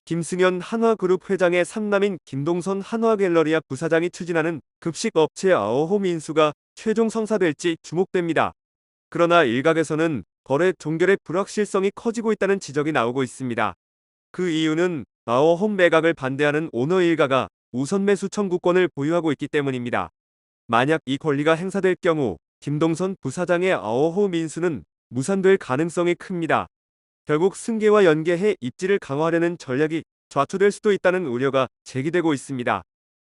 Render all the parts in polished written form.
김승현 한화그룹 회장의 삼남인 김동선 한화갤러리아 부사장이 추진하는 급식업체 아워홈 인수가 최종 성사될지 주목됩니다. 그러나 일각에서는 거래 종결의 불확실성이 커지고 있다는 지적이 나오고 있습니다. 그 이유는 아워홈 매각을 반대하는 오너 일가가 우선 매수 청구권을 보유하고 있기 때문입니다. 만약 이 권리가 행사될 경우 김동선 부사장의 아워홈 인수는 무산될 가능성이 큽니다. 결국 승계와 연계해 입지를 강화하려는 전략이 좌초될 수도 있다는 우려가 제기되고 있습니다.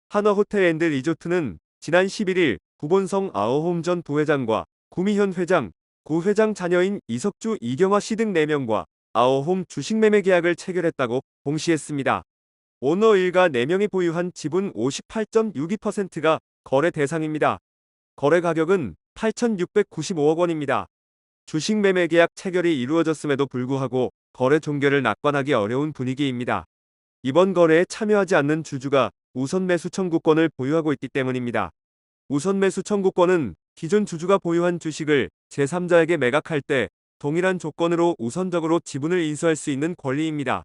한화호텔앤리조트는 지난 11일 구본성 아워홈 전 부회장과 구미현 회장, 구 회장 자녀인 이석주, 이경화 씨 등 4명과 아워홈 주식 매매 계약을 체결했다고 공시했습니다. 오너 일가 4명이 보유한 지분 58.62%가 거래 대상입니다. 거래 가격은 8,695억 원입니다. 주식 매매 계약 체결이 이루어졌음에도 불구하고 거래 종결을 낙관하기 어려운 분위기입니다. 이번 거래에 참여하지 않는 주주가 우선 매수 청구권을 보유하고 있기 때문입니다. 우선 매수 청구권은 기존 주주가 보유한 주식을 제3자에게 매각할 때 동일한 조건으로 우선적으로 지분을 인수할 수 있는 권리입니다.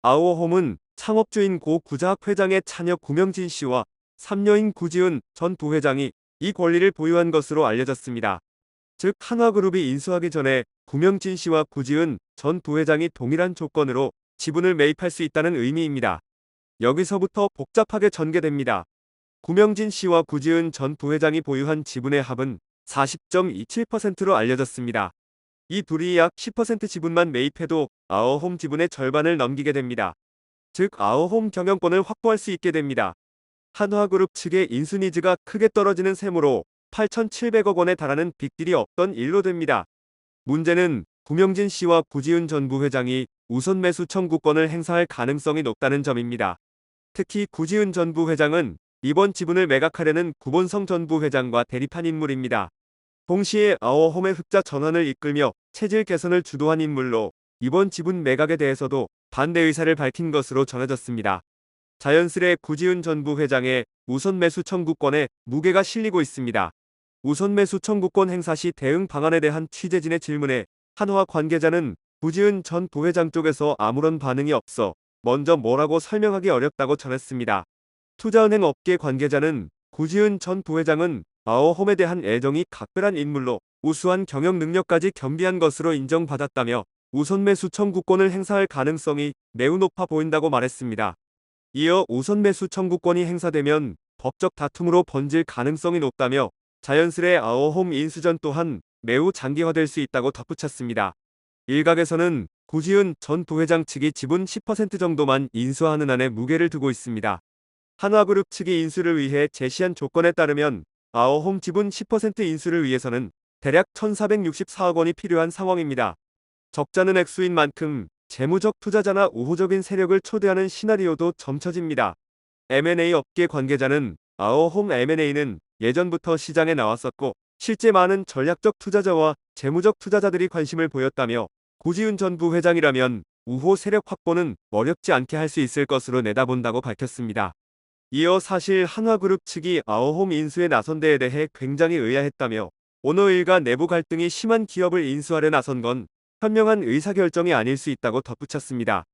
아워홈은 창업주인 고 구자학 회장의 차녀 구명진 씨와 삼녀인 구지은 전 부회장이 이 권리를 보유한 것으로 알려졌습니다. 즉 한화그룹이 인수하기 전에 구명진 씨와 구지은 전 부회장이 동일한 조건으로 지분을 매입할 수 있다는 의미입니다. 여기서부터 복잡하게 전개됩니다. 구명진 씨와 구지은 전 부회장이 보유한 지분의 합은 40.27%로 알려졌습니다. 이 둘이 약 10% 지분만 매입해도 아워홈 지분의 절반을 넘기게 됩니다. 즉 아워홈 경영권을 확보할 수 있게 됩니다. 한화그룹 측의 인수 니즈가 크게 떨어지는 셈으로 8,700억 원에 달하는 빅딜이 없던 일로 됩니다. 문제는 구명진 씨와 구지은 전 부회장이 우선 매수 청구권을 행사할 가능성이 높다는 점입니다. 특히 구지은 전 부회장은 이번 지분을 매각하려는 구본성 전 부회장과 대립한 인물입니다. 동시에 아워홈의 흑자 전환을 이끌며 체질 개선을 주도한 인물로 이번 지분 매각에 대해서도 반대 의사를 밝힌 것으로 전해졌습니다. 자연스레 구지은 전 부회장의 우선 매수 청구권에 무게가 실리고 있습니다. 우선 매수 청구권 행사 시 대응 방안에 대한 취재진의 질문에 한화 관계자는 구지은 전 부회장 쪽에서 아무런 반응이 없어 먼저 뭐라고 설명하기 어렵다고 전했습니다. 투자은행 업계 관계자는 구지은 전 부회장은 아워홈에 대한 애정이 각별한 인물로 우수한 경영 능력까지 겸비한 것으로 인정받았다며 우선 매수 청구권을 행사할 가능성이 매우 높아 보인다고 말했습니다. 이어 우선 매수 청구권이 행사되면 법적 다툼으로 번질 가능성이 높다며 자연스레 아워홈 인수전 또한 매우 장기화될 수 있다고 덧붙였습니다. 일각에서는 구지은 전 부회장 측이 지분 10% 정도만 인수하는 안에 무게를 두고 있습니다. 한화그룹 측이 인수를 위해 제시한 조건에 따르면 아워홈 지분 10% 인수를 위해서는 대략 1,464억 원이 필요한 상황입니다. 적자는 액수인 만큼 재무적 투자자나 우호적인 세력을 초대하는 시나리오도 점쳐집니다. M&A 업계 관계자는 아워홈 M&A는 예전부터 시장에 나왔었고 실제 많은 전략적 투자자와 재무적 투자자들이 관심을 보였다며 구지은 전 부회장이라면 우호 세력 확보는 어렵지 않게 할 수 있을 것으로 내다본다고 밝혔습니다. 이어 사실 한화그룹 측이 아워홈 인수에 나선 데에 대해 굉장히 의아했다며 오너 일가 내부 갈등이 심한 기업을 인수하려 나선 건 현명한 의사결정이 아닐 수 있다고 덧붙였습니다.